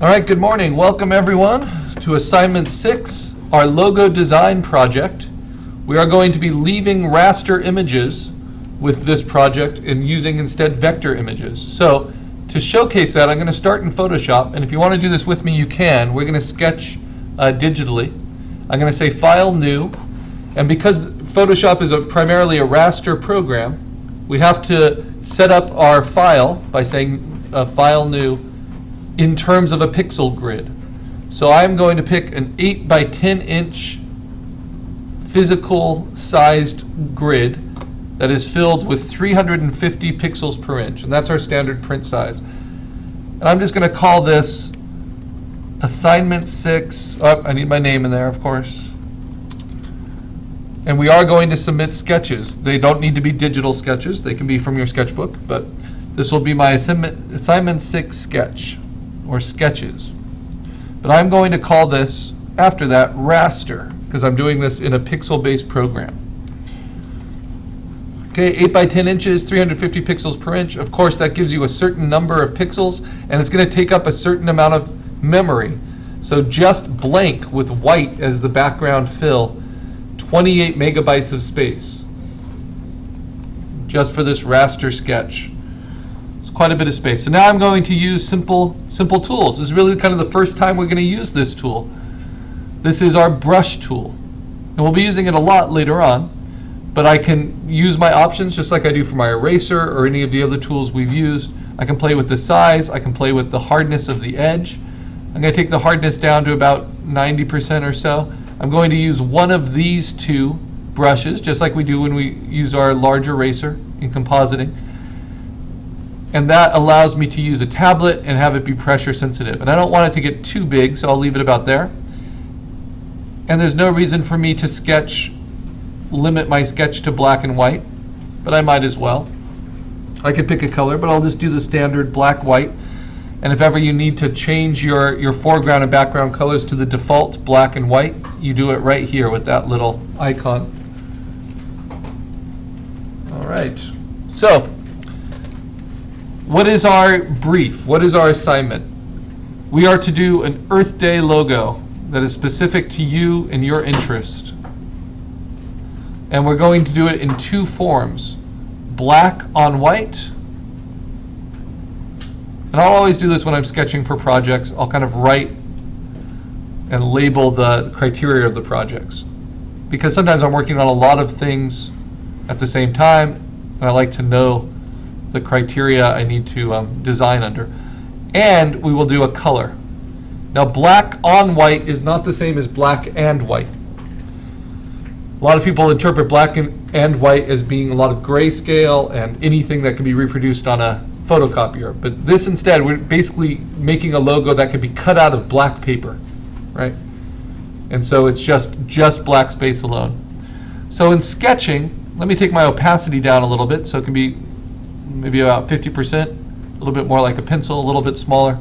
All right, good morning. Welcome everyone to assignment 6, our logo design project. We are going to be leaving raster images with this project and using instead vector images. So to showcase that, I'm going to start in Photoshop, and if you want to do this with me, you can. We're going to sketch digitally. I'm going to say File, New, and because Photoshop is primarily a raster program, we have to set up our file by saying File, New, in terms of a pixel grid. So I'm going to pick an 8 by 10 inch physical sized grid that is filled with 350 pixels per inch, and that's our standard print size. And I'm just going to call this assignment 6. Oh, I need my name in there, of course. And we are going to submit sketches. They don't need to be digital sketches. They can be from your sketchbook, but this will be my assignment 6 sketch, or sketches. But I'm going to call this, after that, raster, because I'm doing this in a pixel-based program. Okay, 8 by 10 inches, 350 pixels per inch. Of course, that gives you a certain number of pixels, and it's going to take up a certain amount of memory. So just blank with white as the background fill, 28 megabytes of space, just for this raster sketch. Quite a bit of space. So now I'm going to use simple tools. This is really kind of the first time we're going to use this tool. This is our brush tool. And we'll be using it a lot later on, but I can use my options just like I do for my eraser or any of the other tools we've used. I can play with the size, I can play with the hardness of the edge. I'm going to take the hardness down to about 90% or so. I'm going to use one of these two brushes, just like we do when we use our large eraser in compositing. And that allows me to use a tablet and have it be pressure sensitive. And I don't want it to get too big, so I'll leave it about there. And there's no reason for me to limit my sketch to black and white, but I might as well. I could pick a color, but I'll just do the standard black-white. And if ever you need to change your foreground and background colors to the default black and white, you do it right here with that little icon. All right, so what is our brief? What is our assignment? We are to do an Earth Day logo that is specific to you and your interest. And we're going to do it in two forms, black on white. And I'll always do this when I'm sketching for projects. I'll kind of write and label the criteria of the projects, because sometimes I'm working on a lot of things at the same time, and I like to know the criteria I need to design under. And we will do a color. Now, black on white is not the same as black and white. A lot of people interpret black and white as being a lot of grayscale and anything that can be reproduced on a photocopier. But this instead, we're basically making a logo that can be cut out of black paper, right? And so it's just black space alone. So in sketching, let me take my opacity down a little bit so it can be maybe about 50%, a little bit more like a pencil, a little bit smaller.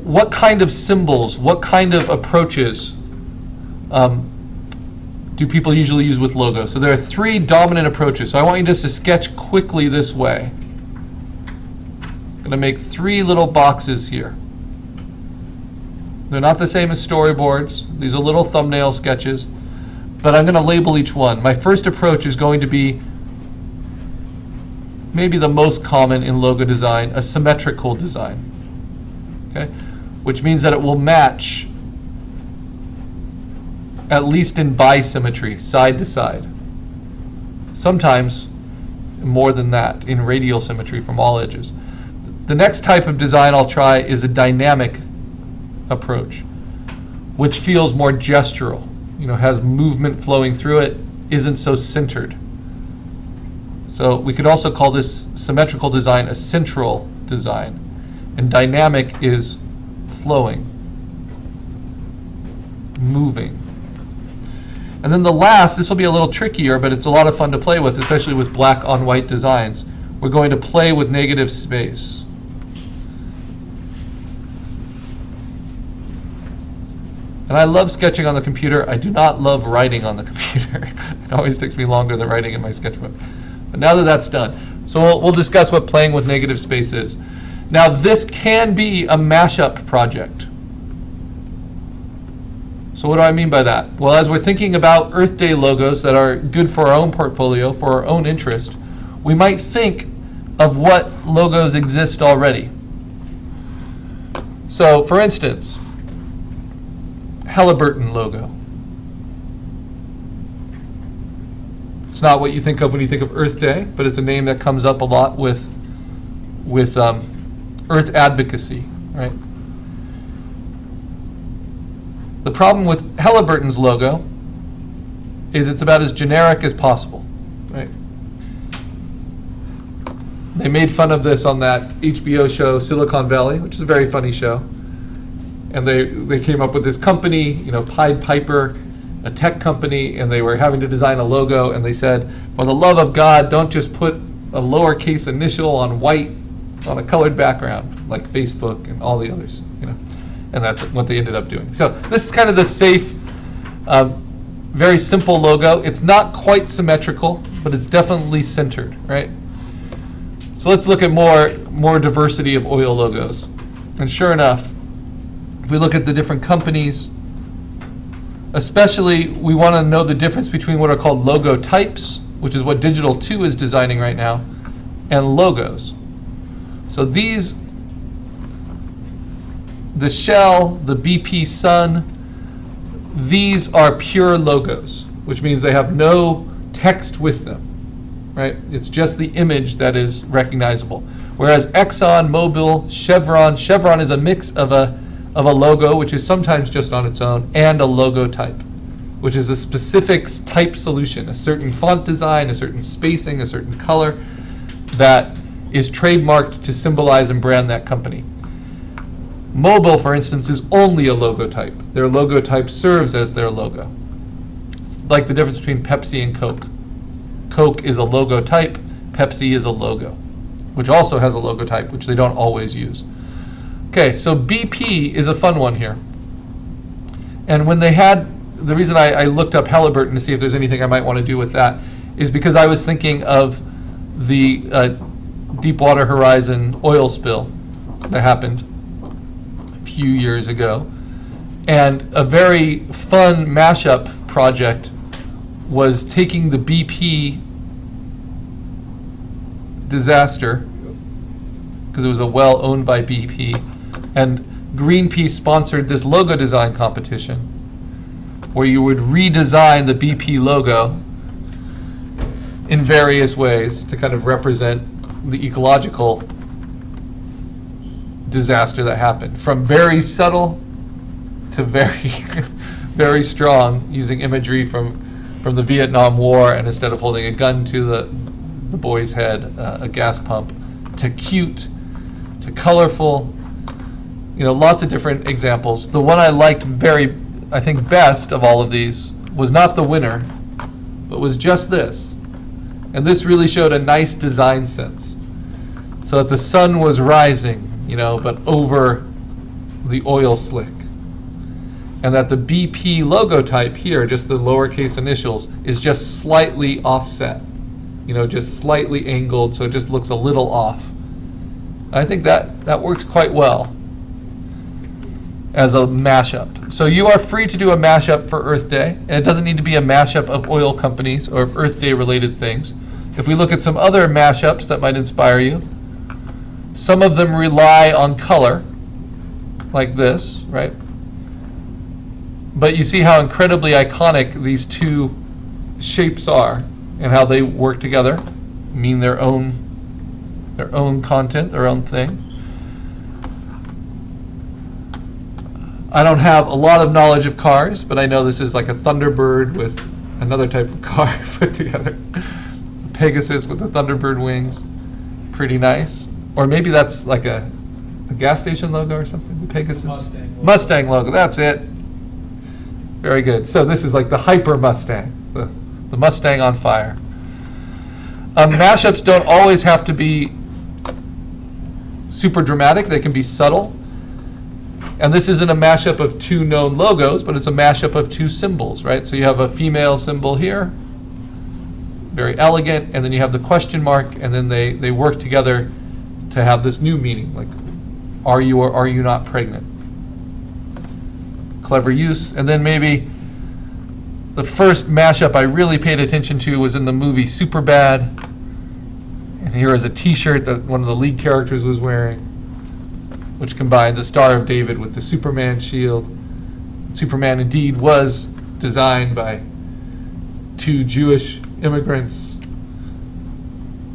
What kind of symbols, what kind of approaches do people usually use with logos? So there are 3 dominant approaches. So I want you just to sketch quickly this way. I'm going to make 3 little boxes here. They're not the same as storyboards. These are little thumbnail sketches, but I'm going to label each one. My first approach is going to be maybe the most common in logo design, a symmetrical design, okay? Which means that it will match, at least in bisymmetry, side to side. Sometimes more than that, in radial symmetry from all edges. The next type of design I'll try is a dynamic approach, which feels more gestural, has movement flowing through it, isn't so centered. So we could also call this symmetrical design a central design, and dynamic is flowing, moving. And then the last, this will be a little trickier, but it's a lot of fun to play with, especially with black on white designs. We're going to play with negative space. And I love sketching on the computer. I do not love writing on the computer. It always takes me longer than writing in my sketchbook. But now that that's done, so we'll discuss what playing with negative space is. Now, this can be a mashup project. So what do I mean by that? Well, as we're thinking about Earth Day logos that are good for our own portfolio, for our own interest, we might think of what logos exist already. So, for instance, Halliburton logo. It's not what you think of when you think of Earth Day, but it's a name that comes up a lot with Earth advocacy, right? The problem with Halliburton's logo is it's about as generic as possible, right? They made fun of this on that HBO show, Silicon Valley, which is a very funny show. And they came up with this company, Pied Piper, a tech company, and they were having to design a logo, and they said, for the love of God, don't just put a lowercase initial on white on a colored background, like Facebook and all the others, And that's what they ended up doing. So this is kind of the safe, very simple logo. It's not quite symmetrical, but it's definitely centered, right? So let's look at more diversity of oil logos. And sure enough, if we look at the different companies, especially we want to know the difference between what are called logo types, which is what Digital 2 is designing right now, and logos. So these, the Shell, the BP Sun, these are pure logos, which means they have no text with them, right? It's just the image that is recognizable. Whereas Exxon, Mobil, Chevron is a mix of a logo, which is sometimes just on its own, and a logo type, which is a specific type solution, a certain font design, a certain spacing, a certain color that is trademarked to symbolize and brand that company. Mobil, for instance, is only a logo type. Their logo type serves as their logo. It's like the difference between Pepsi and Coke. Coke is a logo type, Pepsi is a logo, which also has a logo type, which they don't always use. Okay, so BP is a fun one here. And when they had, the reason I looked up Halliburton to see if there's anything I might want to do with that is because I was thinking of the Deepwater Horizon oil spill that happened a few years ago. And a very fun mashup project was taking the BP disaster, because it was a well owned by BP, and Greenpeace sponsored this logo design competition where you would redesign the BP logo in various ways to kind of represent the ecological disaster that happened, from very subtle to very very strong, using imagery from the Vietnam War, and instead of holding a gun to the boy's head, a gas pump, to cute, to colorful, lots of different examples. The one I liked I think best of all of these was not the winner, but was just this. And this really showed a nice design sense. So that the sun was rising, but over the oil slick. And that the BP logo type here, just the lowercase initials, is just slightly offset. Just slightly angled, so it just looks a little off. I think that works quite well as a mashup. So you are free to do a mashup for Earth Day, and it doesn't need to be a mashup of oil companies or of Earth Day related things. If we look at some other mashups that might inspire you, some of them rely on color, like this, right? But you see how incredibly iconic these two shapes are and how they work together, mean their own content, their own thing. I don't have a lot of knowledge of cars, but I know this is like a Thunderbird with another type of car put together. Pegasus with the Thunderbird wings. Pretty nice. Or maybe that's like a gas station logo or something. The Pegasus. Mustang logo, that's it. Very good. So this is like the Hyper Mustang, the Mustang on fire. Mashups don't always have to be super dramatic. They can be subtle. And this isn't a mashup of two known logos, but it's a mashup of two symbols, right? So you have a female symbol here, very elegant, and then you have the question mark, and then they work together to have this new meaning, like, are you or are you not pregnant? Clever use. And then maybe the first mashup I really paid attention to was in the movie Superbad. And here is a t-shirt that one of the lead characters was wearing, which combines a Star of David with the Superman shield. Superman indeed was designed by two Jewish immigrants,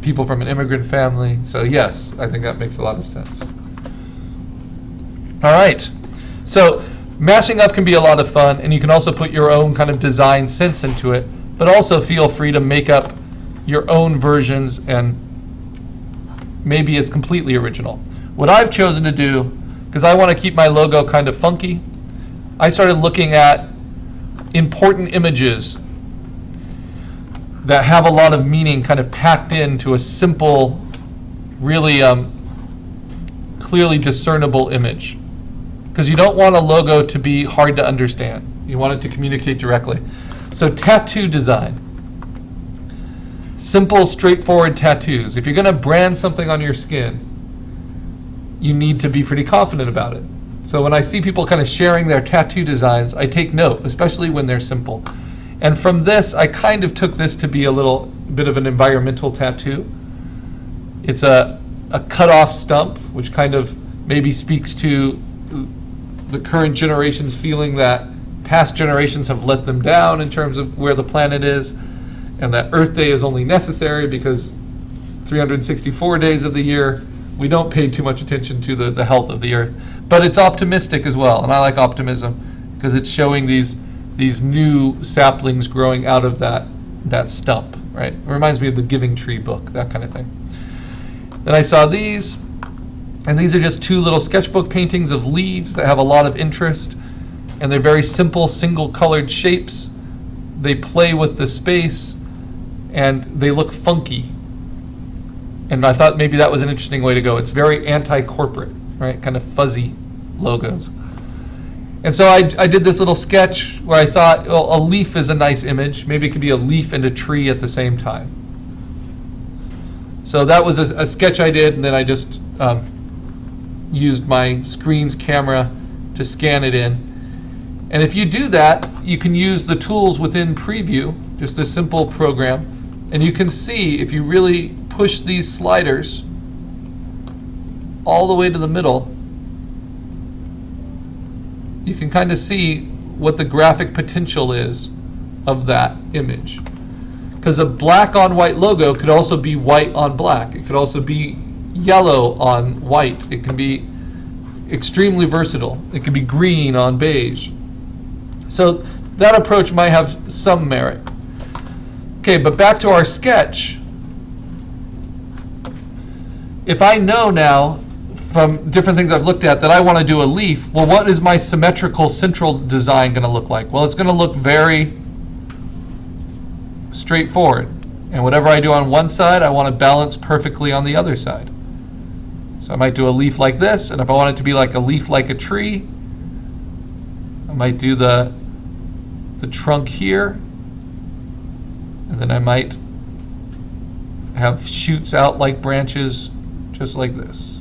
people from an immigrant family. So yes, I think that makes a lot of sense. All right, so mashing up can be a lot of fun, and you can also put your own kind of design sense into it, but also feel free to make up your own versions, and maybe it's completely original. What I've chosen to do, because I want to keep my logo kind of funky, I started looking at important images that have a lot of meaning kind of packed into a simple, really clearly discernible image. Because you don't want a logo to be hard to understand. You want it to communicate directly. So tattoo design. Simple, straightforward tattoos. If you're going to brand something on your skin, you need to be pretty confident about it. So when I see people kind of sharing their tattoo designs, I take note, especially when they're simple. And from this, I kind of took this to be a little bit of an environmental tattoo. It's a cut-off stump, which kind of maybe speaks to the current generation's feeling that past generations have let them down in terms of where the planet is, and that Earth Day is only necessary because 364 days of the year, we don't pay too much attention to the health of the Earth. But it's optimistic as well, and I like optimism because it's showing these new saplings growing out of that stump, right? It reminds me of the Giving Tree book, that kind of thing. Then I saw these, and these are just two little sketchbook paintings of leaves that have a lot of interest, and they're very simple, single-colored shapes. They play with the space, and they look funky. And I thought maybe that was an interesting way to go. It's very anti-corporate, right? Kind of fuzzy logos. And so I did this little sketch where I thought, well, a leaf is a nice image. Maybe it could be a leaf and a tree at the same time. So that was a sketch I did, and then I just used my screen's camera to scan it in. And if you do that, you can use the tools within Preview, just a simple program, and you can see if you really push these sliders all the way to the middle, you can kind of see what the graphic potential is of that image. Because a black on white logo could also be white on black. It could also be yellow on white. It can be extremely versatile. It can be green on beige. So that approach might have some merit. Okay, but back to our sketch. If I know now from different things I've looked at that I want to do a leaf, well, what is my symmetrical central design going to look like? Well, it's going to look very straightforward. And whatever I do on one side, I want to balance perfectly on the other side. So I might do a leaf like this, and if I want it to be like a leaf like a tree, I might do the trunk here, and then I might have shoots out like branches, just like this.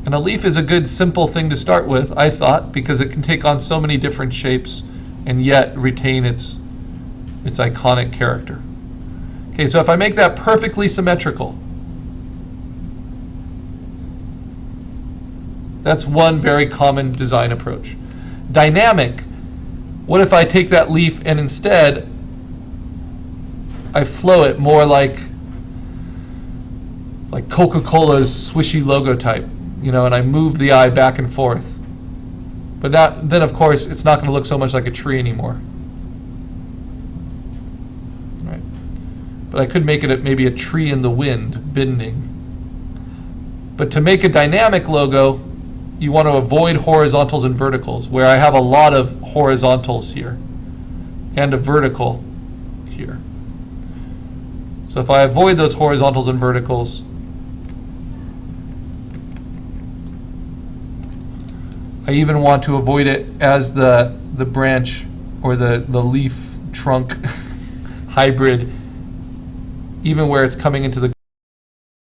And a leaf is a good simple thing to start with, I thought, because it can take on so many different shapes and yet retain its iconic character. Okay, so if I make that perfectly symmetrical, that's one very common design approach. Dynamic, what if I take that leaf and instead I flow it more like Coca-Cola's swishy logo type, and I move the eye back and forth. But then of course it's not going to look so much like a tree anymore. Right. But I could make it maybe a tree in the wind, bending. But to make a dynamic logo, you want to avoid horizontals and verticals, where I have a lot of horizontals here and a vertical here. So if I avoid those horizontals and verticals, I even want to avoid it as the branch or the leaf trunk hybrid, even where it's coming into the